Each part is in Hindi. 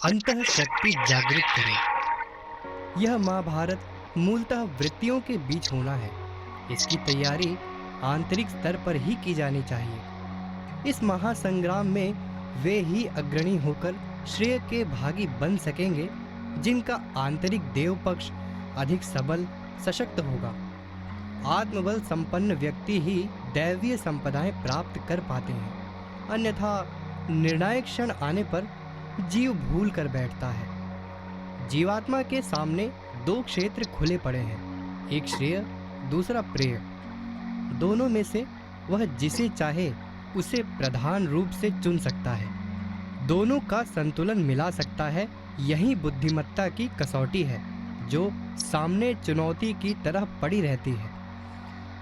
अंतः शक्ति जागृत करें। यह महाभारत मूलतः वृत्तियों के बीच होना है। इसकी तैयारी आंतरिक स्तर पर ही की जानी चाहिए। इस महासंग्राम में वे ही अग्रणी होकर श्रेय के भागी बन सकेंगे जिनका आंतरिक देव पक्ष अधिक सबल सशक्त होगा। आत्मबल संपन्न व्यक्ति ही दैवीय संपदाएं प्राप्त कर पाते हैं, अन्यथा निर्णायक क्षण आने पर जीव भूल कर बैठता है। जीवात्मा के सामने दो क्षेत्र खुले पड़े हैं, एक श्रेय, दूसरा प्रेय। दोनों में से वह जिसे चाहे उसे प्रधान रूप से चुन सकता है, दोनों का संतुलन मिला सकता है। यही बुद्धिमत्ता की कसौटी है जो सामने चुनौती की तरह पड़ी रहती है।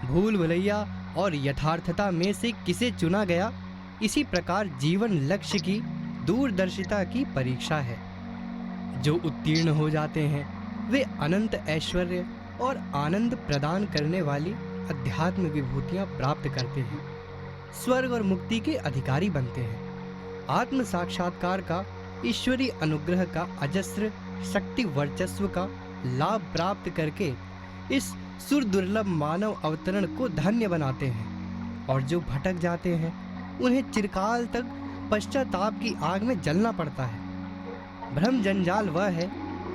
भूल भुलैया और यथार्थता में से किसे चुना गया, इसी प्रकार जीवन लक्ष्य की दूरदर्शिता की परीक्षा है। जो उत्तीर्ण हो जाते हैं वे अनंत ऐश्वर्य और आनंद प्रदान करने वाली अध्यात्म विभूतियां प्राप्त करते हैं, स्वर्ग और मुक्ति के अधिकारी बनते हैं। आत्म साक्षात्कार का, ईश्वरीय अनुग्रह का, अजस्र शक्ति वर्चस्व का लाभ प्राप्त करके इस सुरदुर्लभ मानव अवतरण को धन्य बनाते हैं। और जो भटक जाते हैं उन्हें चिरकाल तक पश्चाताप की आग में जलना पड़ता है। भ्रम जंजाल वह है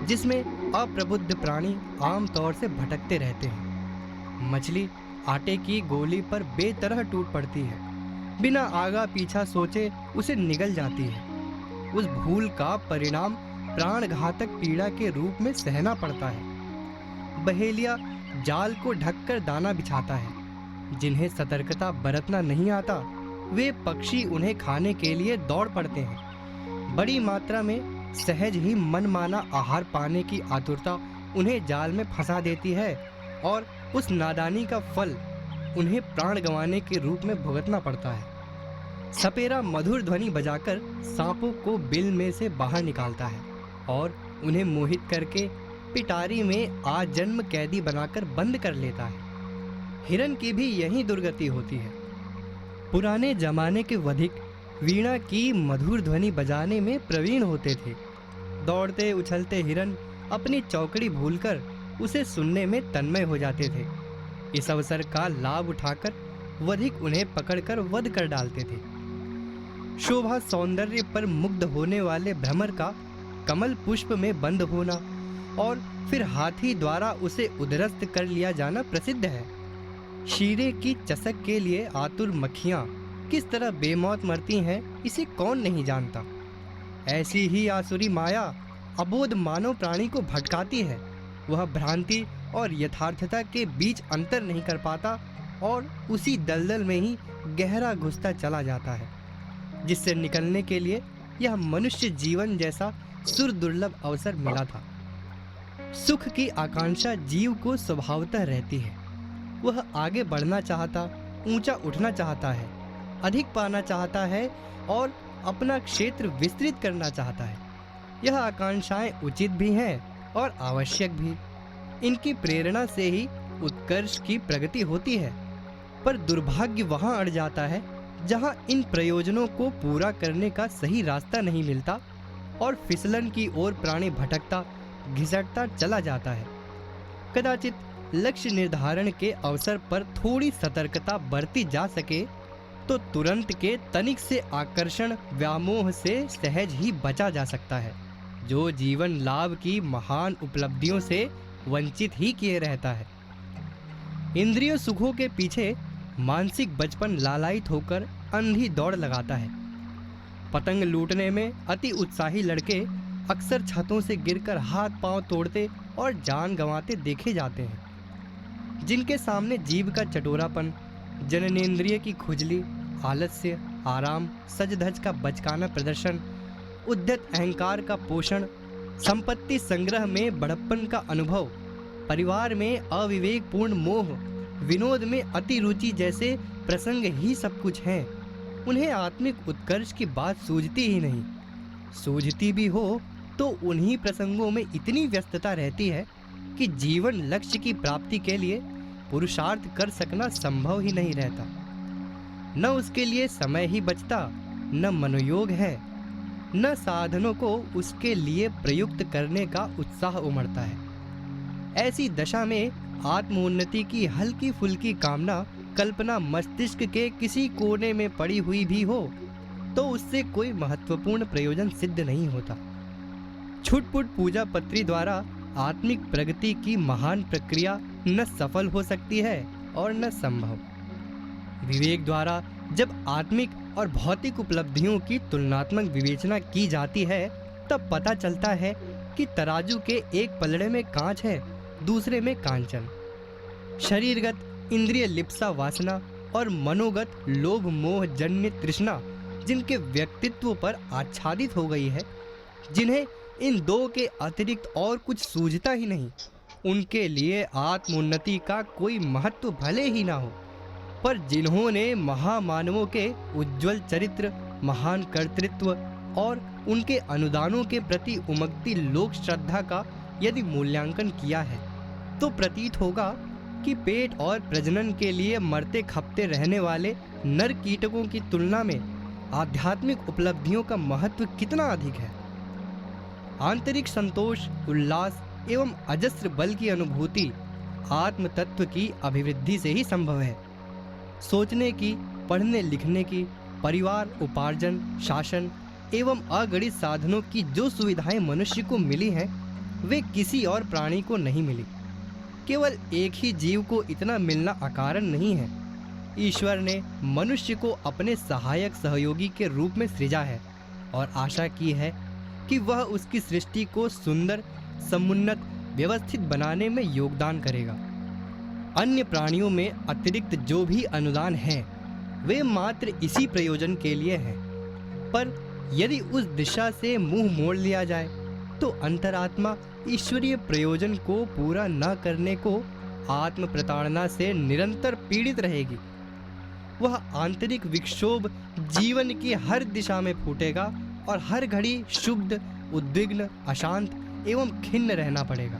जिसमें अप्रबुद्ध प्राणी आम तौर से भटकते रहते हैं। मछली आटे की गोली पर बेतरह टूट पड़ती है, बिना आगा पीछा सोचे उसे निगल जाती है। उस भूल का परिणाम प्राणघातक पीड़ा के रूप में सहना पड़ता है। बहेलिया जाल को ढककर दाना बिछाता है। जिन्हें सतर्कता बरतना नहीं आता वे पक्षी उन्हें खाने के लिए दौड़ पड़ते हैं। बड़ी मात्रा में सहज ही मनमाना आहार पाने की आतुरता उन्हें जाल में फंसा देती है और उस नादानी का फल उन्हें प्राण गंवाने के रूप में भुगतना पड़ता है। सपेरा मधुर ध्वनि बजाकर सांपों को बिल में से बाहर निकालता है और उन्हें मोहित करके पिटारी में आजन्म कैदी बनाकर बंद कर लेता है। हिरन की भी यही दुर्गति होती है। पुराने जमाने के वधिक वीणा की मधुर ध्वनि बजाने में प्रवीण होते थे। दौड़ते उछलते हिरन अपनी चौकड़ी भूलकर उसे सुनने में तन्मय हो जाते थे। इस अवसर का लाभ उठाकर वधिक उन्हें पकड़कर वध कर डालते थे। शोभा सौंदर्य पर मुग्ध होने वाले भ्रमर का कमल पुष्प में बंद होना और फिर हाथी द्वारा उसे उद्रस्त कर लिया जाना प्रसिद्ध है। शीरे की चसक के लिए आतुर मक्खियां किस तरह बेमौत मरती हैं इसे कौन नहीं जानता। ऐसी ही आसुरी माया अबोध मानव प्राणी को भटकाती है। वह भ्रांति और यथार्थता के बीच अंतर नहीं कर पाता और उसी दलदल में ही गहरा घुसता चला जाता है, जिससे निकलने के लिए यह मनुष्य जीवन जैसा सुरदुर्लभ अवसर मिला था। सुख की आकांक्षा जीव को स्वभावतः रहती है। वह आगे बढ़ना चाहता, ऊंचा उठना चाहता है, अधिक पाना चाहता है और अपना क्षेत्र विस्तृत करना चाहता है। यह आकांक्षाएं उचित भी हैं और आवश्यक भी। इनकी प्रेरणा से ही उत्कर्ष की प्रगति होती है। पर दुर्भाग्य वहां अड़ जाता है जहां इन प्रयोजनों को पूरा करने का सही रास्ता नहीं मिलता और फिसलन की ओर प्राणी भटकता घिसटता चला जाता है। कदाचित लक्ष्य निर्धारण के अवसर पर थोड़ी सतर्कता बरती जा सके तो तुरंत के तनिक से आकर्षण व्यामोह से सहज ही बचा जा सकता है, जो जीवन लाभ की महान उपलब्धियों से वंचित ही किए रहता है। इंद्रिय सुखों के पीछे मानसिक बचपन लालायित होकर अंधी दौड़ लगाता है। पतंग लूटने में अति उत्साही लड़के अक्सर छतों से गिरकर हाथ पांव तोड़ते और जान गंवाते देखे जाते हैं। जिनके सामने जीभ का चटोरापन, जननेंद्रिय की खुजली, आलस्य, आराम, सज धज का बचकाना प्रदर्शन, उद्धत अहंकार का पोषण, संपत्ति संग्रह में बड़प्पन का अनुभव, परिवार में अविवेकपूर्ण मोह, विनोद में अति रुचि जैसे प्रसंग ही सब कुछ हैं, उन्हें आत्मिक उत्कर्ष की बात सूझती ही नहीं। सूझती भी हो तो उन्हीं प्रसंगों में इतनी व्यस्तता रहती है कि जीवन लक्ष्य की प्राप्ति के लिए पुरुषार्थ कर सकना संभव ही नहीं रहता। न उसके लिए समय ही बचता, न मनोयोग है। न साधनों को उसके लिए प्रयुक्त करने का उत्साह उमड़ता है। ऐसी दशा में आत्मोन्नति की हल्की फुल्की कामना कल्पना मस्तिष्क के किसी कोने में पड़ी हुई भी हो तो उससे कोई महत्वपूर्ण प्रयोजन सिद्ध नहीं होता। छुटपुट पूजा पत्री द्वारा आत्मिक प्रगति की महान प्रक्रिया न सफल हो सकती है और न संभव। विवेक द्वारा जब आत्मिक और भौतिक उपलब्धियों की तुलनात्मक विवेचना की जाती है तब पता चलता है कि तराजू के एक पलड़े में कांच है, दूसरे में कांचन। शरीरगत इंद्रिय लिप्सा वासना और मनोगत लोभ मोह जन्य तृष्णा जिनके व्यक्तित्व पर आच्छादित हो गई है, जिन्हें इन दो के अतिरिक्त और कुछ सूझता ही नहीं, उनके लिए आत्मोन्नति का कोई महत्व भले ही ना हो, पर जिन्होंने महामानवों के उज्जवल चरित्र, महान कर्तृत्व और उनके अनुदानों के प्रति उमगती लोक श्रद्धा का यदि मूल्यांकन किया है तो प्रतीत होगा कि पेट और प्रजनन के लिए मरते खपते रहने वाले नर कीटकों की तुलना में आध्यात्मिक उपलब्धियों का महत्व कितना अधिक है। आंतरिक संतोष, उल्लास एवं अजस्र बल की अनुभूति आत्म तत्व की अभिवृद्धि से ही संभव है। सोचने की, पढ़ने लिखने की, परिवार, उपार्जन, शासन एवं अगणित साधनों की जो सुविधाएं मनुष्य को मिली हैं वे किसी और प्राणी को नहीं मिली। केवल एक ही जीव को इतना मिलना अकारण नहीं है। ईश्वर ने मनुष्य को अपने सहायक सहयोगी के रूप में सृजा है और आशा की है कि वह उसकी सृष्टि को सुंदर, समुन्नत, व्यवस्थित बनाने में योगदान करेगा। अन्य प्राणियों में अतिरिक्त जो भी अनुदान है वे मात्र इसी प्रयोजन के लिए हैं, पर यदि उस दिशा से मुंह मोड़ लिया जाए तो अंतरात्मा ईश्वरीय प्रयोजन को पूरा न करने को आत्म प्रताड़ना से निरंतर पीड़ित रहेगी। वह आंतरिक विक्षोभ जीवन की हर दिशा में फूटेगा और हर घड़ी शुद्ध, उद्विग्न, अशांत एवं खिन्न रहना पड़ेगा।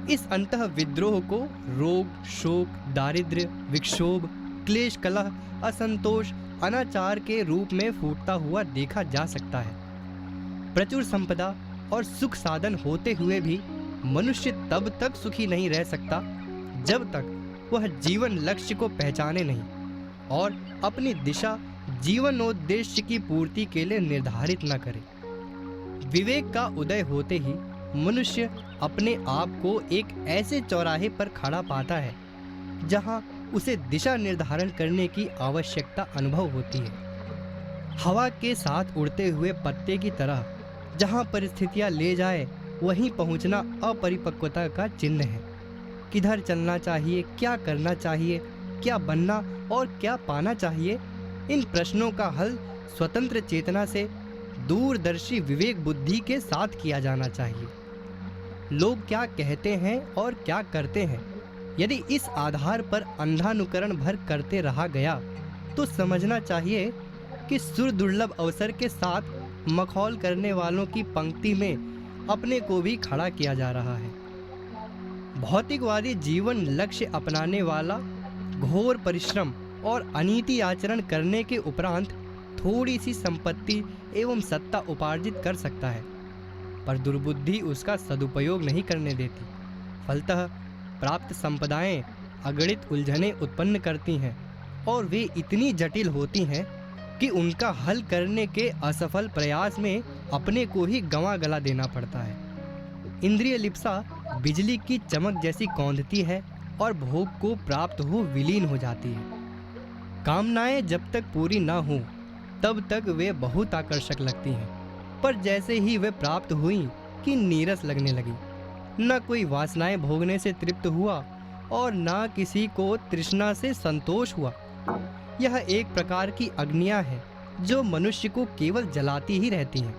इस अंतः विद्रोह को रोग, शोक, दारिद्र्य, विक्षोभ, क्लेश, कलह, असंतोष, अनाचार के रूप में फूटता हुआ देखा जा सकता है। प्रचुर संपदा और सुख साधन होते हुए भी मनुष्य तब तक सुखी नहीं रह सकता जब तक वह जीवन लक्ष्य को पहचाने नहीं और अपनी दिशा जीवनोद्देश्य की पूर्ति के लिए निर्धारित न करे। विवेक का उदय होते ही मनुष्य अपने आप को एक ऐसे चौराहे पर खड़ा पाता है जहां उसे दिशा निर्धारण करने की आवश्यकता अनुभव होती है। हवा के साथ उड़ते हुए पत्ते की तरह जहां परिस्थितियां ले जाए वहीं पहुंचना अपरिपक्वता का चिन्ह है। किधर चलना चाहिए, क्या करना चाहिए, क्या बनना और क्या पाना चाहिए, इन प्रश्नों का हल स्वतंत्र चेतना से, दूरदर्शी विवेक बुद्धि के साथ किया जाना चाहिए। लोग क्या कहते हैं और क्या करते हैं, यदि इस आधार पर अंधानुकरण भर करते रहा गया तो समझना चाहिए कि सुरदुर्लभ अवसर के साथ मखौल करने वालों की पंक्ति में अपने को भी खड़ा किया जा रहा है। भौतिकवादी जीवन लक्ष्य अपनाने वाला घोर परिश्रम और अनीति आचरण करने के उपरांत थोड़ी सी संपत्ति एवं सत्ता उपार्जित कर सकता है, पर दुर्बुद्धि उसका सदुपयोग नहीं करने देती। फलतः प्राप्त संपदाएं अगणित उलझनें उत्पन्न करती हैं और वे इतनी जटिल होती हैं कि उनका हल करने के असफल प्रयास में अपने को ही गंवा गला देना पड़ता है। इंद्रिय लिप्सा बिजली की चमक जैसी कौंधती है और भोग को प्राप्त हो विलीन हो जाती है। कामनाएं जब तक पूरी ना हो तब तक वे बहुत आकर्षक लगती हैं, पर जैसे ही वे प्राप्त हुई कि नीरस लगने लगी। न कोई वासनाएं भोगने से तृप्त हुआ और न किसी को तृष्णा से संतोष हुआ। यह एक प्रकार की अग्नियां हैं जो मनुष्य को केवल जलाती ही रहती हैं।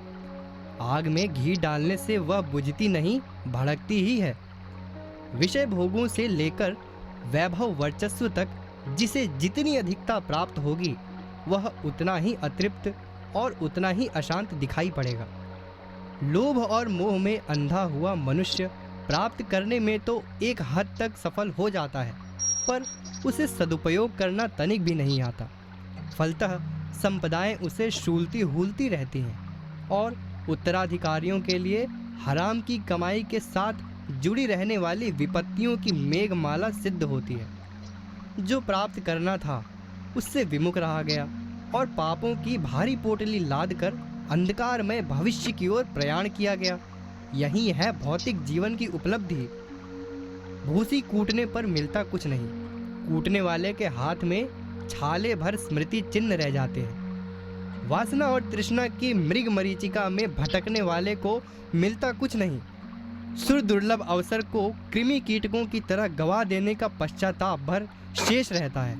आग में घी डालने से वह बुझती नहीं, भड़कती ही है। विषय भोगों से लेकर वैभव वर्चस्व तक जिसे जितनी अधिकता प्राप्त होगी वह उतना ही अतृप्त और उतना ही अशांत दिखाई पड़ेगा। लोभ और मोह में अंधा हुआ मनुष्य प्राप्त करने में तो एक हद तक सफल हो जाता है, पर उसे सदुपयोग करना तनिक भी नहीं आता। फलतः संपदाएं उसे शूलती हूलती रहती हैं और उत्तराधिकारियों के लिए हराम की कमाई के साथ जुड़ी रहने वाली विपत्तियों की मेघमाला सिद्ध होती है। जो प्राप्त करना था उससे विमुख रहा गया और पापों की भारी पोटली लादकर अंधकारमय भविष्य की ओर प्रयाण किया गया। यही है भौतिक जीवन की उपलब्धि। भूसी कूटने पर मिलता कुछ नहीं, कूटने वाले के हाथ में छाले भर स्मृति चिन्ह रह जाते हैं। वासना और तृष्णा की मृग मरीचिका में भटकने वाले को मिलता कुछ नहीं। सुर दुर्लभ अवसर को कृमि कीटकों की तरह गवा देने का पश्चाताप भर शेष रहता है।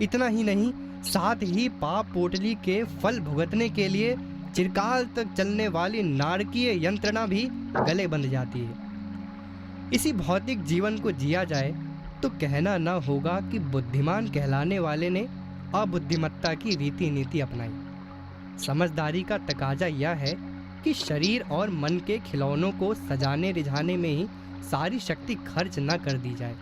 इतना ही नहीं, साथ ही पाप पोटली के फल भुगतने के लिए चिरकाल तक चलने वाली नारकीय यंत्रणा भी गले बंध जाती है। इसी भौतिक जीवन को जिया जाए तो कहना न होगा कि बुद्धिमान कहलाने वाले ने अबुद्धिमत्ता की रीति नीति अपनाई। समझदारी का तकाजा यह है कि शरीर और मन के खिलौनों को सजाने रिझाने में ही सारी शक्ति खर्च न कर दी जाए,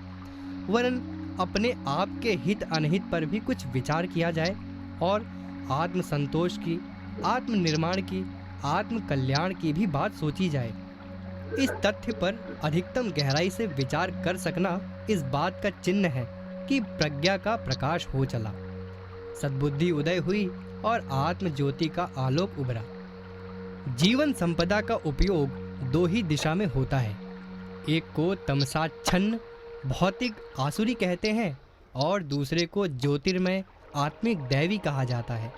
वरन अपने आप के हित अनहित पर भी कुछ विचार किया जाए और आत्मसंतोष की, आत्मनिर्माण की, आत्म कल्याण की भी बात सोची जाए। इस तथ्य पर अधिकतम गहराई से विचार कर सकना इस बात का चिन्ह है कि प्रज्ञा का प्रकाश हो चला, सद्बुद्धि उदय हुई और आत्म ज्योति का आलोक उभरा। जीवन संपदा का उपयोग दो ही दिशा में होता है। एक को तमसाच्छन्न भौतिक आसुरी कहते हैं और दूसरे को ज्योतिर्मय आत्मिक दैवी कहा जाता है।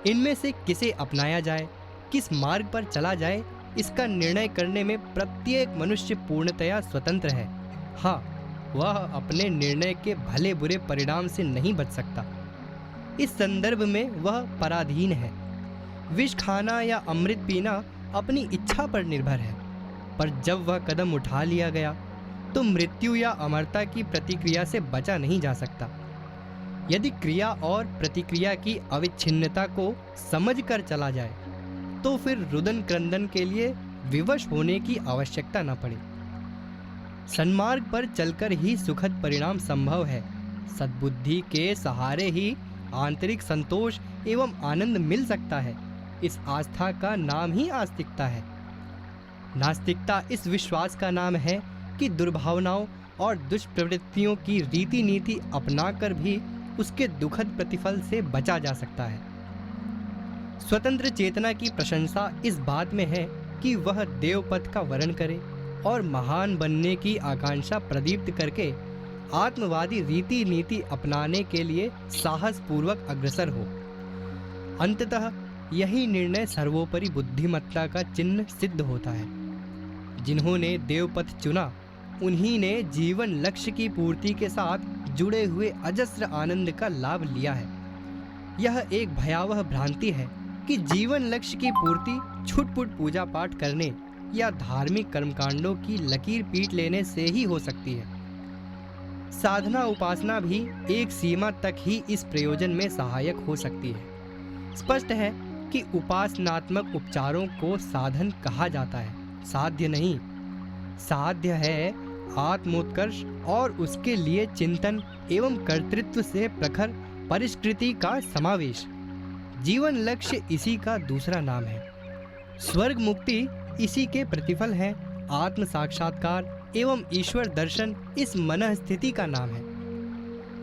इनमें से किसे अपनाया जाए, किस मार्ग पर चला जाए, इसका निर्णय करने में प्रत्येक मनुष्य पूर्णतया स्वतंत्र है। हाँ, वह अपने निर्णय के भले बुरे परिणाम से नहीं बच सकता। इस संदर्भ में वह पराधीन है। विष खाना या अमृत पीना अपनी इच्छा पर निर्भर है, पर जब वह कदम उठा लिया गया तो मृत्यु या अमरता की प्रतिक्रिया से बचा नहीं जा सकता। यदि क्रिया और प्रतिक्रिया की अविच्छिन्नता को समझकर चला जाए तो फिर रुदन क्रंदन के लिए विवश होने की आवश्यकता न पड़े। सन्मार्ग पर चलकर ही सुखद परिणाम संभव है। सद्बुद्धि के सहारे ही आंतरिक संतोष एवं आनंद मिल सकता है। इस आस्था का नाम ही आस्तिकता है। नास्तिकता इस विश्वास का नाम है कि दुर्भावनाओं और दुष्प्रवृत्तियों की रीति नीति अपनाकर भी उसके दुखद प्रतिफल से बचा जा सकता है। स्वतंत्र चेतना की प्रशंसा इस बात में है कि वह देवपथ का वर्ण करे और महान बनने की आकांक्षा प्रदीप्त करके आत्मवादी रीति नीति अपनाने के लिए साहस पूर्वक अग्रसर हो। अंततः यही निर्णय सर्वोपरि बुद्धिमत्ता का चिन्ह सिद्ध होता है। जिन्होंने देवपथ चुना उन्हीं ने जीवन लक्ष्य की पूर्ति के साथ जुड़े हुए अजस्र आनंद का लाभ लिया है। यह एक भयावह भ्रांति है कि जीवन लक्ष्य की पूर्ति छुटपुट पूजा पाठ करने या धार्मिक कर्मकांडों की लकीर पीट लेने से ही हो सकती है। साधना उपासना भी एक सीमा तक ही इस प्रयोजन में सहायक हो सकती है। स्पष्ट है कि उपासनात्मक उपचारों को साधन कहा जाता है, साध्य नहीं। साध्य है आत्मोत्कर्ष और उसके लिए चिंतन एवं कर्तृत्व से प्रखर परिष्कृति का समावेश। जीवन लक्ष्य इसी का दूसरा नाम है। स्वर्ग मुक्ति इसी के प्रतिफल है। आत्म साक्षात्कार एवं ईश्वर दर्शन इस मनः स्थिति का नाम है।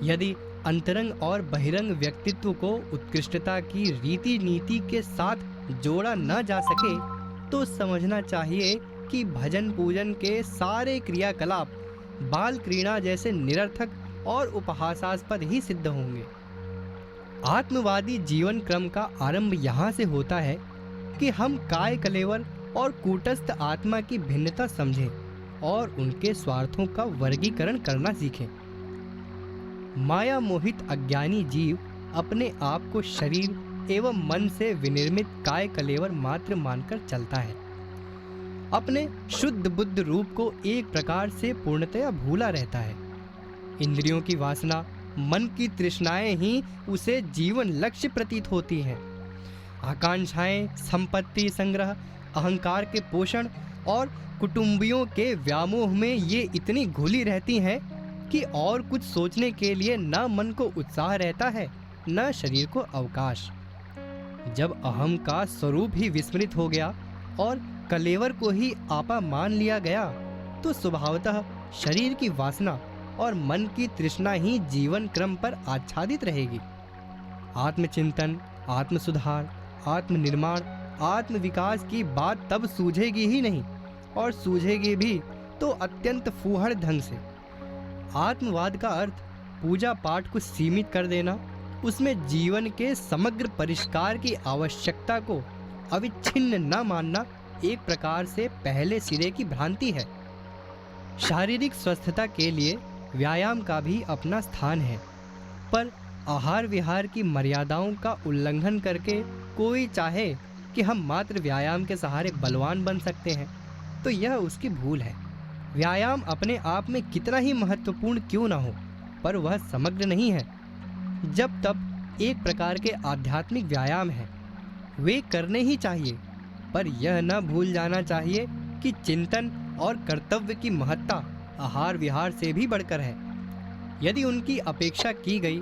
यदि अंतरंग और बहिरंग व्यक्तित्व को उत्कृष्टता की रीति नीति के साथ जोड़ा न जा सके तो समझना चाहिए कि भजन पूजन के सारे क्रियाकलाप बाल क्रीड़ा जैसे निरर्थक और उपहासास्पद ही सिद्ध होंगे। आत्मवादी जीवन क्रम का आरंभ यहाँ से होता है कि हम काय कलेवर और कूटस्थ आत्मा की भिन्नता समझें और उनके स्वार्थों का वर्गीकरण करना सीखें। माया मोहित अज्ञानी जीव अपने आप को शरीर एवं मन से विनिर्मित काय कलेवर मात्र मानकर चलता है। अपने शुद्ध बुद्ध रूप को एक प्रकार से पूर्णतया भूला रहता है। इंद्रियों की वासना, मन की तृष्णाएं ही उसे जीवन लक्ष्य प्रतीत होती हैं। आकांक्षाएं, संपत्ति संग्रह, अहंकार के पोषण और कुटुंबियों के व्यामोह में ये इतनी घुली रहती हैं कि और कुछ सोचने के लिए न मन को उत्साह रहता है, न शरीर को अवकाश। जब अहम का स्वरूप ही विस्मृत हो गया और कलेवर को ही आपा मान लिया गया, तो स्वभावतः शरीर की वासना और मन की तृष्णा ही जीवन क्रम पर आच्छादित रहेगी। आत्मचिंतन, आत्मसुधार, आत्मनिर्माण, आत्मविकास की बात तब सूझेगी ही नहीं, और सूझेगी भी तो अत्यंत फूहड़ ढंग से। आत्मवाद का अर्थ पूजा पाठ को सीमित कर देना, उसमें जीवन के समग्र परिष्कार की आवश्यकता को अविच्छिन्न न मानना एक प्रकार से पहले सिरे की भ्रांति है। शारीरिक स्वस्थता के लिए व्यायाम का भी अपना स्थान है, पर आहार विहार की मर्यादाओं का उल्लंघन करके कोई चाहे कि हम मात्र व्यायाम के सहारे बलवान बन सकते हैं, तो यह उसकी भूल है। व्यायाम अपने आप में कितना ही महत्वपूर्ण क्यों ना हो, पर वह समग्र नहीं है। जब तब एक प्रकार के आध्यात्मिक व्यायाम हैं, वे करने ही चाहिए, पर यह न भूल जाना चाहिए कि चिंतन और कर्तव्य की महत्ता आहार विहार से भी बढ़कर है। यदि उनकी अपेक्षा की गई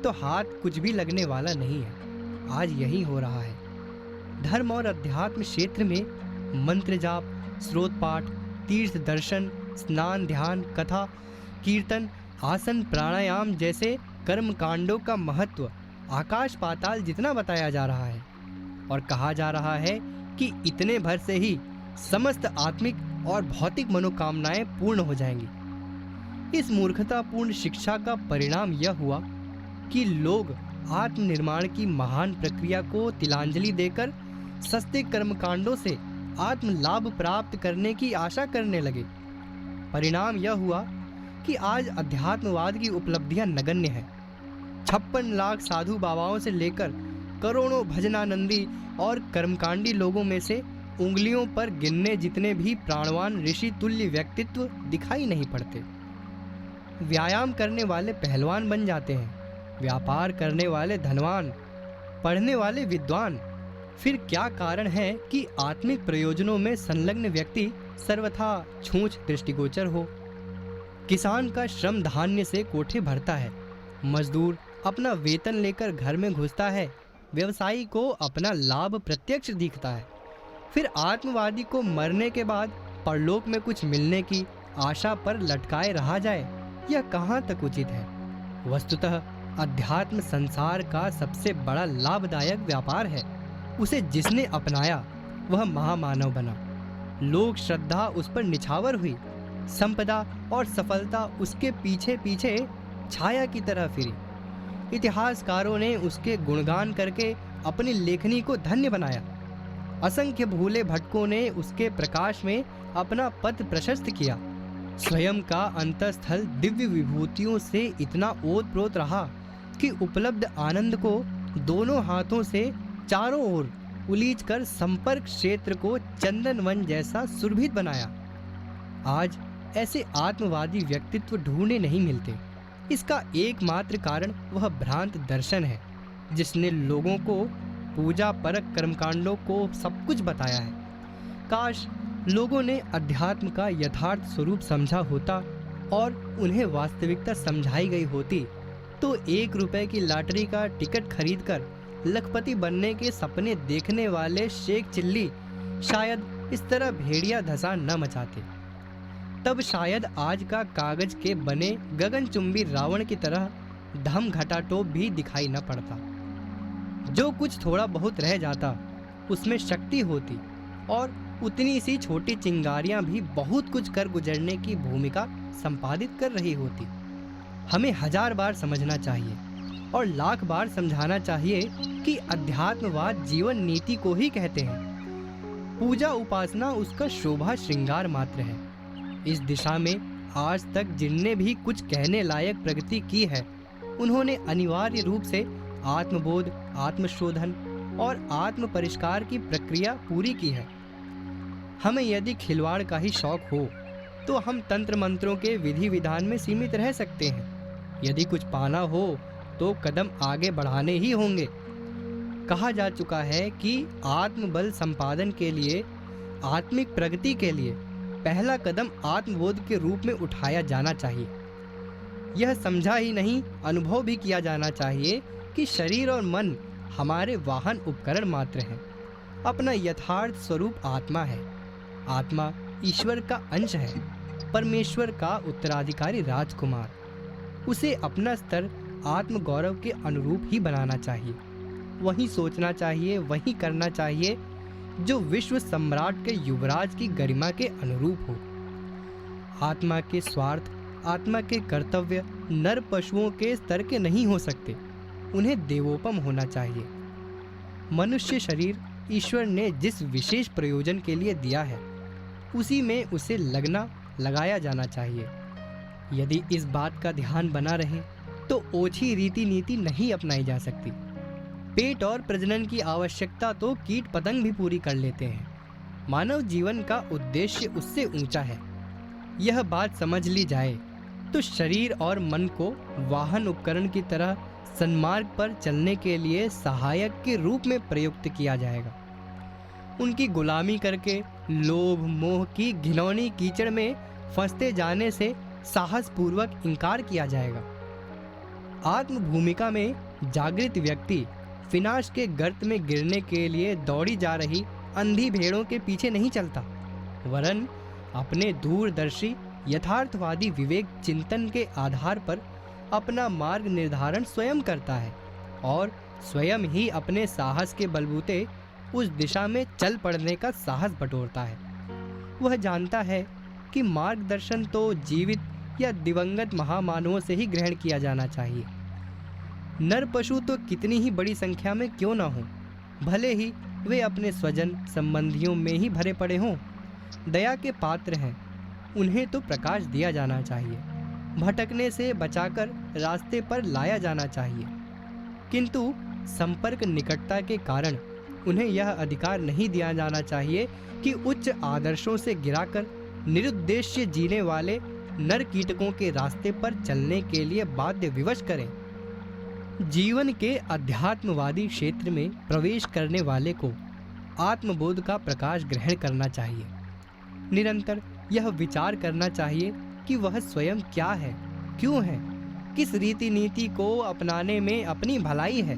तो हाथ कुछ भी लगने वाला नहीं है। आज यही हो रहा है। धर्म और अध्यात्म क्षेत्र में मंत्र जाप, स्रोत पाठ, तीर्थ दर्शन, स्नान, ध्यान, कथा, कीर्तन, आसन, प्राणायाम जैसे कर्म कांडों का महत्व आकाश पाताल जितना बताया जा रहा है, और कहा जा रहा है कि इतने भर से ही समस्त आत्मिक और भौतिक मनोकामनाएं पूर्ण हो जाएंगी। इस मूर्खतापूर्ण शिक्षा का परिणाम यह हुआ कि लोग आत्मनिर्माण की महान प्रक्रिया को तिलांजलि देकर सस्ते कर्मकांडों से आत्म लाभ प्राप्त करने की आशा करने लगे। परिणाम यह हुआ कि आज अध्यात्मवाद की उपलब्धियां नगण्य हैं। 56 लाख साधु बाबाओं से लेकर करोड़ों भजनानंदी और कर्मकांडी लोगों में से उंगलियों पर गिनने जितने भी प्राणवान ऋषि तुल्य व्यक्तित्व दिखाई नहीं पड़ते। व्यायाम करने वाले पहलवान बन जाते हैं, व्यापार करने वाले धनवान, पढ़ने वाले विद्वान। फिर क्या कारण है कि आत्मिक प्रयोजनों में संलग्न व्यक्ति सर्वथा छूछ दृष्टिगोचर हो? किसान का श्रम धान्य से कोठे भरता है, मजदूर अपना वेतन लेकर घर में घुसता है, व्यवसायी को अपना लाभ प्रत्यक्ष दिखता है। फिर आत्मवादी को मरने के बाद परलोक में कुछ मिलने की आशा पर लटकाए रहा जाए, यह कहाँ तक उचित है? वस्तुतः अध्यात्म संसार का सबसे बड़ा लाभदायक व्यापार है। उसे जिसने अपनाया वह महामानव बना। लोक श्रद्धा उस पर निछावर हुई, संपदा और सफलता उसके पीछे पीछे छाया की तरह फिरी। इतिहासकारों ने उसके गुणगान करके अपनी लेखनी को धन्य बनाया। असंख्य भूले भटकों ने उसके प्रकाश में अपना पथ प्रशस्त किया। स्वयं का अंतःस्थल दिव्य विभूतियों से इतना ओतप्रोत रहा कि उपलब्ध आनंद को दोनों हाथों से चारों ओर उलीच कर संपर्क क्षेत्र को चंदन वन जैसा सुरभित बनाया। आज ऐसे आत्मवादी व्यक्तित्व ढूंढे नहीं मिलते। इसका एकमात्र कारण वह भ्रांत दर्शन है जिसने लोगों को पूजा परक कर्मकांडों को सब कुछ बताया है। काश लोगों ने अध्यात्म का यथार्थ स्वरूप समझा होता और उन्हें वास्तविकता समझाई गई होती, तो 1 रुपए की लॉटरी का टिकट खरीदकर लखपति बनने के सपने देखने वाले शेख चिल्ली शायद इस तरह भेड़िया धसान न मचाते। तब शायद आज का कागज के बने गगनचुंबी रावण की तरह धम घटाटोप भी दिखाई न पड़ता। जो कुछ थोड़ा बहुत रह जाता उसमें शक्ति होती, और उतनी सी छोटी चिंगारियां भी बहुत कुछ कर गुजरने की भूमिका संपादित कर रही होती। हमें 1000 बार समझना चाहिए और लाख बार समझाना चाहिए कि अध्यात्मवाद जीवन नीति को ही कहते हैं। पूजा उपासना उसका शोभा श्रृंगार मात्र है। इस दिशा में आज तक जिनने भी कुछ कहने लायक प्रगति की है, उन्होंने अनिवार्य रूप से आत्मबोध, आत्मशोधन और आत्म परिष्कार की प्रक्रिया पूरी की है। हमें यदि खिलवाड़ का ही शौक हो तो हम तंत्र मंत्रों के विधि विधान में सीमित रह सकते हैं। यदि कुछ पाना हो तो कदम आगे बढ़ाने ही होंगे। कहा जा चुका है कि आत्मबल संपादन के लिए, आत्मिक प्रगति के लिए पहला कदम आत्मबोध के रूप में उठाया जाना चाहिए। यह समझा ही नहीं, अनुभव भी किया जाना चाहिए कि शरीर और मन हमारे वाहन उपकरण मात्र हैं। अपना यथार्थ स्वरूप आत्मा है। आत्मा ईश्वर का अंश है, परमेश्वर का उत्तराधिकारी राजकुमार। उसे अपना स्तर आत्म गौरव के अनुरूप ही बनाना चाहिए। वही सोचना चाहिए, वही करना चाहिए जो विश्व सम्राट के युवराज की गरिमा के अनुरूप हो। आत्मा के स्वार्थ, आत्मा के कर्तव्य नर पशुओं के स्तर के नहीं हो सकते। उन्हें देवोपम होना चाहिए। मनुष्य शरीर ईश्वर ने जिस विशेष प्रयोजन के लिए दिया है, उसी में उसे लगाया जाना चाहिए। यदि इस बात का ध्यान बना रहे तो ओछी रीति नीति नहीं अपनाई जा सकती। पेट और प्रजनन की आवश्यकता तो कीट पतंग भी पूरी कर लेते हैं। मानव जीवन का उद्देश्य उससे ऊंचा है। यह बात समझ ली जाए तो शरीर और मन को वाहन उपकरण की तरह सन्मार्ग पर चलने के लिए सहायक के रूप में प्रयुक्त किया जाएगा। उनकी गुलामी करके लोभ मोह की घिनौनी कीचड़ में फंसते जाने से साहस पूर्वक इनकार किया जाएगा। आत्म भूमिका में जागृत व्यक्ति विनाश के गर्त में गिरने के लिए दौड़ी जा रही अंधी भेड़ों के पीछे नहीं चलता, वरन अपने दूरदर्शी यथार्थवादी विवेक चिंतन के आधार पर अपना मार्ग निर्धारण स्वयं करता है और स्वयं ही अपने साहस के बलबूते उस दिशा में चल पड़ने का साहस बटोरता है। वह जानता है कि मार्गदर्शन तो जीवित या दिवंगत महामानवों से ही ग्रहण किया जाना चाहिए। नर पशु तो कितनी ही बड़ी संख्या में क्यों ना हो, भले ही वे अपने स्वजन संबंधियों में ही भरे पड़े हों, दया के पात्र हैं। उन्हें तो प्रकाश दिया जाना चाहिए, भटकने से बचाकर रास्ते पर लाया जाना चाहिए। किंतु संपर्क निकटता के कारण उन्हें यह अधिकार नहीं दिया जाना चाहिए कि उच्च आदर्शों से गिराकर निरुद्देश्य जीने वाले नर कीटकों के रास्ते पर चलने के लिए बाध्य विवश करें। जीवन के अध्यात्मवादी क्षेत्र में प्रवेश करने वाले को आत्मबोध का प्रकाश ग्रहण करना चाहिए। निरंतर यह विचार करना चाहिए कि वह स्वयं क्या है, क्यों है, किस रीति नीति को अपनाने में अपनी भलाई है।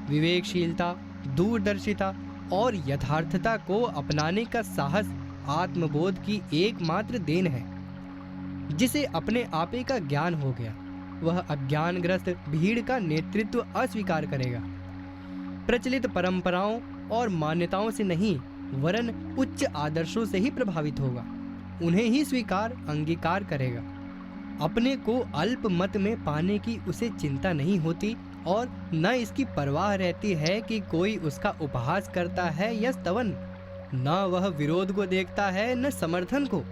विवेकशीलता, दूरदर्शिता और यथार्थता को अपनाने का साहस आत्मबोध की एकमात्र देन है। जिसे अपने आपे का ज्ञान हो गया, वह अज्ञानग्रस्त भीड़ का नेतृत्व अस्वीकार करेगा। प्रचलित परंपराओं और मान्यताओं से नहीं, वरन उच्च आदर्शों से ही प्रभावित होगा। उन्हें ही स्वीकार अंगीकार करेगा। अपने को अल्प मत में पाने की उसे चिंता नहीं होती और न इसकी परवाह रहती है कि कोई उसका उपहास करता है या स्तवन। न वह विरोध को देखता है न समर्थन को।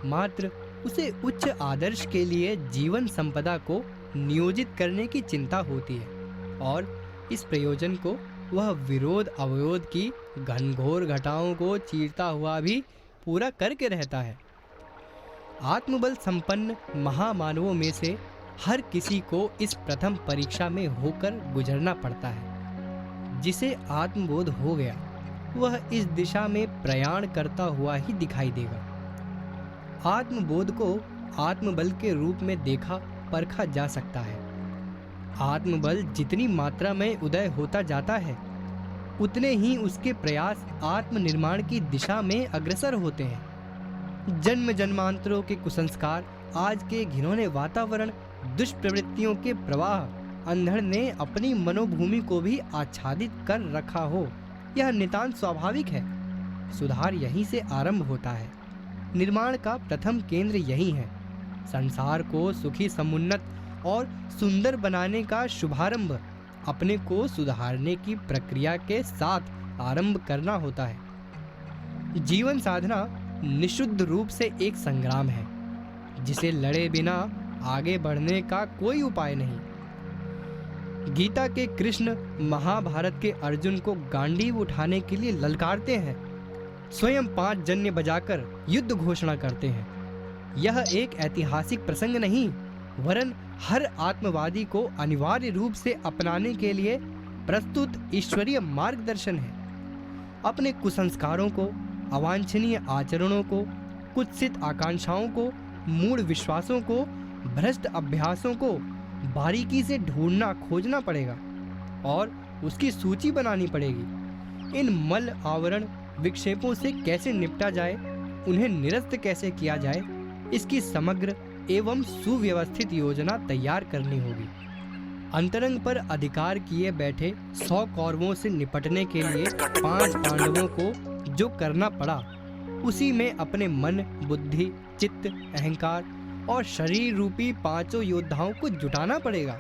मात्र उसे उच्च आदर्श के लिए जीवन संपदा को नियोजित करने की चिंता होती है और इस प्रयोजन को वह विरोध अवरोध की घनघोर घटाओं को चीरता हुआ भी पूरा करके रहता है। आत्मबल संपन्न महामानवों में से हर किसी को इस प्रथम परीक्षा में होकर गुजरना पड़ता है। जिसे आत्मबोध हो गया, वह इस दिशा में प्रयाण करता हुआ ही दिखाई देगा। आत्मबोध को आत्मबल के रूप में देखा परखा जा सकता है। आत्मबल जितनी मात्रा में उदय होता जाता है, उतने ही उसके प्रयास आत्मनिर्माण की दिशा में अग्रसर होते हैं। जन्म जन्मांतरों के कुसंस्कार, आज के घिनौने वातावरण, दुष्प्रवृत्तियों के प्रवाह अंधड़ ने अपनी मनोभूमि को भी आच्छादित कर रखा हो, यह नितांत स्वाभाविक है। सुधार यहीं से आरंभ होता है। निर्माण का प्रथम केंद्र यही है। संसार को सुखी, समुन्नत और सुंदर बनाने का शुभारंभ अपने को सुधारने की प्रक्रिया के साथ आरंभ करना होता है। जीवन साधना निशुद्ध रूप से एक संग्राम है, जिसे लड़े बिना आगे बढ़ने का कोई उपाय नहीं। गीता के कृष्ण महाभारत के अर्जुन को गांडीव उठाने के लिए ललकारते हैं, स्वयं 5 जन्य बजाकर युद्ध घोषणा करते हैं। यह एक ऐतिहासिक प्रसंग नहीं, वरन हर आत्मवादी को अनिवार्य रूप से अपनाने के लिए प्रस्तुत ईश्वरीय मार्गदर्शन है। अपने कुसंस्कारों को, अवांछनीय आचरणों को, कुत्सित आकांक्षाओं को, मूढ़ विश्वासों को, भ्रष्ट अभ्यासों को बारीकी से ढूंढना खोजना पड़ेगा और उसकी सूची बनानी पड़ेगी। इन मल आवरण विक्षेपों से कैसे निपटा जाए, उन्हें निरस्त कैसे किया जाए, इसकी समग्र एवं सुव्यवस्थित योजना तैयार करनी होगी। अंतरंग पर अधिकार किए बैठे 100 कौरवों से निपटने के लिए 5 पांडवों को जो करना पड़ा, उसी में अपने मन, बुद्धि, चित्त, अहंकार और शरीर रूपी 5 योद्धाओं को जुटाना पड़ेगा।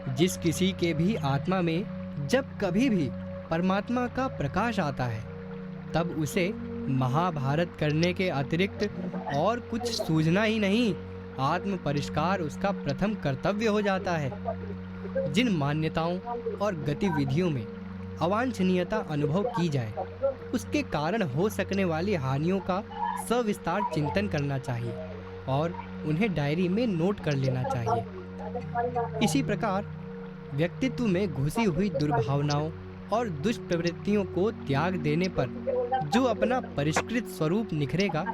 जिस किसी के भी आत्मा में जब कभी भी परमात्मा का प्रकाश आता है, तब उसे महाभारत करने के अतिरिक्त और कुछ सूझना ही नहीं, आत्म परिष्कार उसका प्रथम कर्तव्य हो जाता है। जिन मान्यताओं और गतिविधियों में अवांछनीयता अनुभव की जाए, उसके कारण हो सकने वाली हानियों का सविस्तार चिंतन करना चाहिए और उन्हें डायरी में नोट कर लेना चाहिए। इसी प्रकार व्यक्तित्व में घुसी हुई दुर्भावनाओं और दुष्प्रवृत्तियों को त्याग देने पर जो अपना परिष्कृत स्वरूप निखरेगा,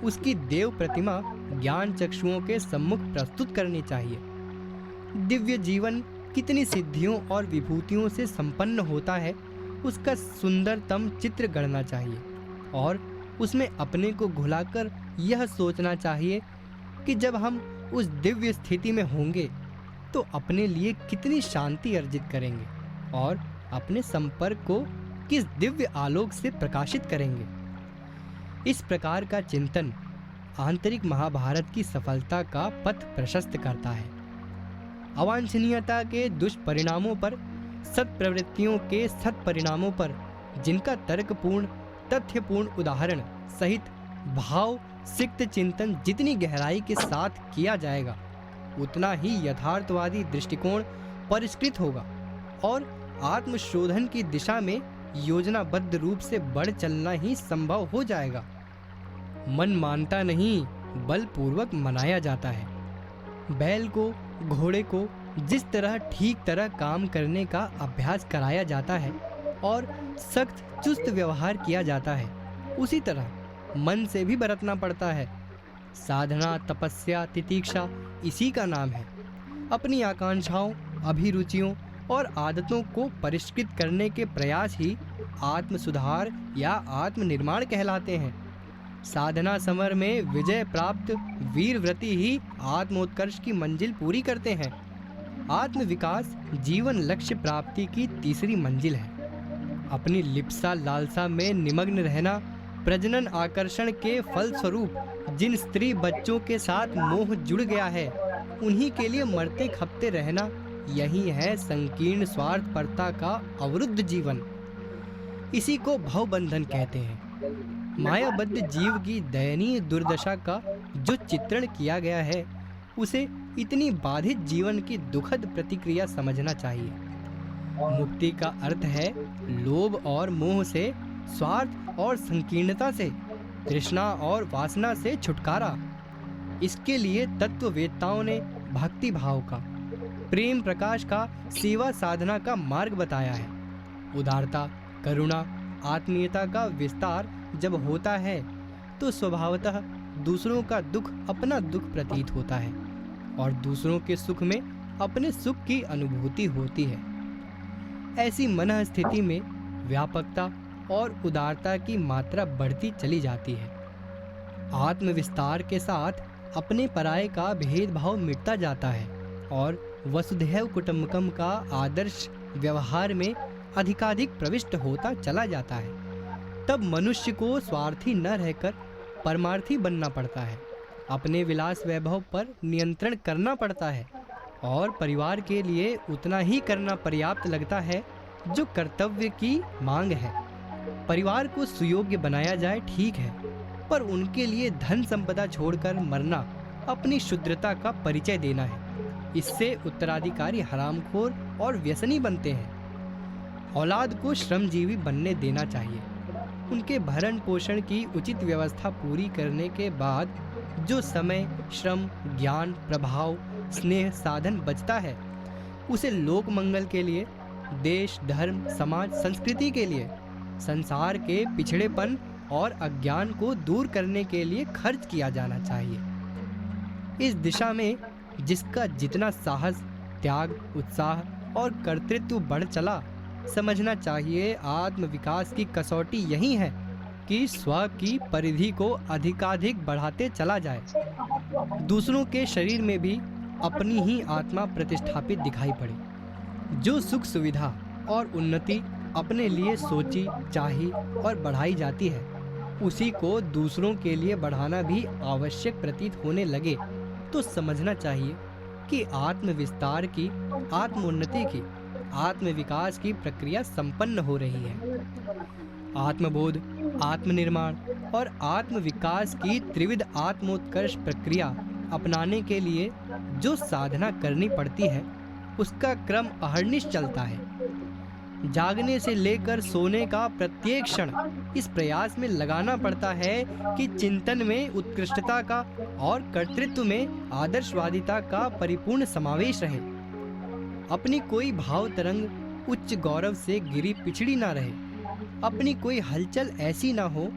उसकी देव प्रतिमा ज्ञान चक्षुओं के सम्मुख प्रस्तुत करनी चाहिए। दिव्य जीवन कितनी सिद्धियों और विभूतियों से संपन्न होता है, उसका सुंदरतम चित्र गढ़ना चाहिए और उसमें अपने को घुलाकर यह सोचना चाहिए कि जब हम उस दिव्य स्थिति में होंगे तो अपने लिए कितनी शांति अर्जित करेंगे और अपने संपर्क को किस दिव्य आलोक से प्रकाशित करेंगे। इस प्रकार का चिंतन आंतरिक महाभारत की सफलता का पथ प्रशस्त करता है। अवांछनीयता के दुष्परिणामों पर, सत्प्रवृत्तियों के सत्परिणामों पर, जिनका तर्कपूर्ण, तथ्यपूर्ण उदाहरण सहित भाव सिक्त चिंतन जितनी गहराई के साथ किया जाएगा, उतना ही यथार्थवादी दृष्टिकोण परिष्कृत होगा और आत्मशोधन की दिशा में योजनाबद्ध रूप से बढ़ चलना ही संभव हो जाएगा। मन मानता नहीं, बलपूर्वक मनाया जाता है। बैल को, घोड़े को जिस तरह ठीक तरह काम करने का अभ्यास कराया जाता है और सख्त चुस्त व्यवहार किया जाता है, उसी तरह मन से भी बरतना पड़ता है। साधना, तपस्या, तितीक्षा इसी का नाम है। अपनी आकांक्षाओं, अभिरुचियों और आदतों को परिष्कृत करने के प्रयास ही आत्म सुधार या आत्मनिर्माण कहलाते हैं। साधना समर में विजय प्राप्त वीर व्रती ही आत्मोत्कर्ष की मंजिल पूरी करते हैं। आत्म विकास जीवन लक्ष्य प्राप्ति की तीसरी मंजिल है। अपनी लिप्सा लालसा में निमग्न रहना, प्रजनन आकर्षण के फल स्वरूप जिन स्त्री बच्चों के साथ मोह जुड़ गया है, उन्हीं के लिए मरते खपते रहना, यही है संकीर्ण स्वार्थपरता का अवरुद्ध जीवन। इसी को भवबंधन कहते हैं। मायाबद्ध जीव की दयनीय दुर्दशा का जो चित्रण किया गया है, उसे इतनी बाधित जीवन की दुखद प्रतिक्रिया समझना चाहिए। मुक्ति का अर्थ है लोभ और मोह से, स्वार्थ और संकीर्णता से, तृष्णा और वासना से छुटकारा। इसके लिए तत्ववेत्ताओं ने भक्ति भाव का, प्रेम प्रकाश का, सेवा साधना का मार्ग बताया है। उदारता, करुणा, आत्मीयता का विस्तार जब होता है तो स्वभावतः दूसरों का दुख अपना दुख प्रतीत होता है और दूसरों के सुख में अपने सुख की अनुभूति होती है। ऐसी मनः स्थिति में व्यापकता और उदारता की मात्रा बढ़ती चली जाती है। आत्मविस्तार के साथ अपने पराये का भेदभाव मिटता जाता है और वसुधैव कुटुंबकम का आदर्श व्यवहार में अधिकाधिक प्रविष्ट होता चला जाता है। तब मनुष्य को स्वार्थी न रहकर परमार्थी बनना पड़ता है, अपने विलास वैभव पर नियंत्रण करना पड़ता है और परिवार के लिए उतना ही करना पर्याप्त लगता है जो कर्तव्य की मांग है। परिवार को सुयोग्य बनाया जाए ठीक है, पर उनके लिए धन संपदा छोड़कर मरना अपनी शुद्रता का परिचय देना है। इससे उत्तराधिकारी हरामखोर और व्यसनी बनते हैं। औलाद को श्रमजीवी बनने देना चाहिए। उनके भरण पोषण की उचित व्यवस्था पूरी करने के बाद जो समय, श्रम, ज्ञान, प्रभाव, स्नेह, साधन बचता है, उसे लोक मंगल के लिए, देश, धर्म, समाज, संस्कृति के लिए, संसार के पिछड़ेपन और अज्ञान को दूर करने के लिए खर्च किया जाना चाहिए। इस दिशा में जिसका जितना साहस, त्याग, उत्साह और कर्तृत्व बढ़ चला, समझना चाहिए आत्म विकास की कसौटी यही है कि स्व की परिधि को अधिकाधिक बढ़ाते चला जाए, दूसरों के शरीर में भी अपनी ही आत्मा प्रतिष्ठापित दिखाई पड़े। जो सुख सुविधा और उन्नति अपने लिए सोची, चाही और बढ़ाई जाती है, उसी को दूसरों के लिए बढ़ाना भी आवश्यक प्रतीत होने लगे तो समझना चाहिए कि आत्म विस्तार की, आत्मोन्नति की, आत्म विकास की प्रक्रिया संपन्न हो रही है। आत्मबोध, आत्मनिर्माण और आत्म विकास की त्रिविध आत्मोत्कर्ष प्रक्रिया अपनाने के लिए जो साधना करनी पड़ती है, उसका क्रम अहर्निश चलता है। जागने से लेकर सोने का प्रत्येक क्षण इस प्रयास में लगाना पड़ता है कि चिंतन में उत्कृष्टता का और कर्तृत्व में आदर्शवादिता का परिपूर्ण समावेश रहे। अपनी कोई भाव तरंग उच्च गौरव से गिरी पिछड़ी ना रहे। अपनी कोई हलचल ऐसी ना हो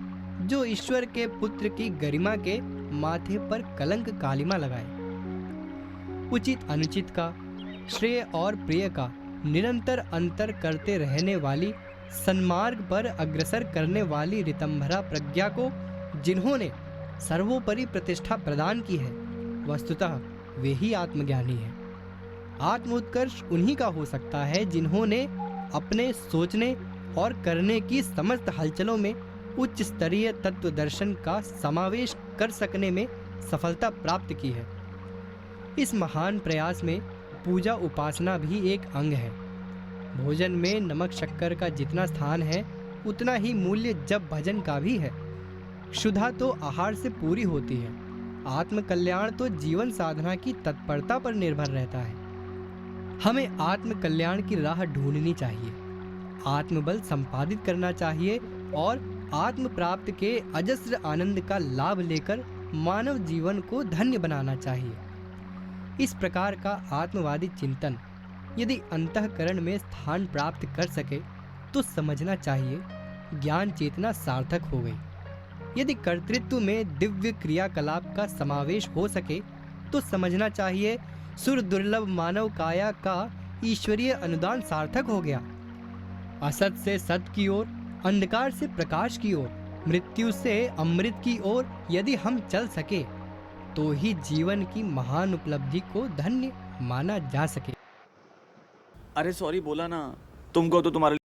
जो ईश्वर के पुत्र की गरिमा के माथे पर कलंक कालिमा लगाए। उचित अनुचित का, श्रेय और प्रिय का निरंतर अंतर करते रहने वाली, सन्मार्ग पर अग्रसर करने वाली ऋतंभरा प्रज्ञा को जिन्होंने सर्वोपरि प्रतिष्ठा प्रदान की है, वस्तुतः वे ही आत्मज्ञानी हैं। आत्मोत्कर्ष उन्हीं का हो सकता है जिन्होंने अपने सोचने और करने की समस्त हलचलों में उच्च स्तरीय तत्व दर्शन का समावेश कर सकने में सफलता प्राप्त की है। इस महान प्रयास में पूजा उपासना भी एक अंग है। भोजन में नमक शक्कर का जितना स्थान है, उतना ही मूल्य जप भजन का भी है। क्षुधा तो आहार से पूरी होती है। आत्म कल्याण तो जीवन साधना की तत्परता पर निर्भर रहता है। हमें आत्म कल्याण की राह ढूंढनी चाहिए, आत्मबल संपादित करना चाहिए और आत्म प्राप्त के अजस्र आनंद का लाभ लेकर मानव जीवन को धन्य बनाना चाहिए। इस प्रकार का आत्मवादी चिंतन यदि अंतःकरण में स्थान प्राप्त कर सके तो समझना चाहिए ज्ञान चेतना सार्थक हो गई। यदि कर्तृत्व में दिव्य क्रियाकलाप का समावेश हो सके तो समझना चाहिए सुर दुर्लभ मानव काया का ईश्वरीय अनुदान सार्थक हो गया। असत से सत की ओर, अंधकार से प्रकाश की ओर, मृत्यु से अमृत की ओर यदि हम चल सके तो ही जीवन की महान उपलब्धि को धन्य माना जा सके। अरे सॉरी बोला ना, तुमको तो तुम्हारे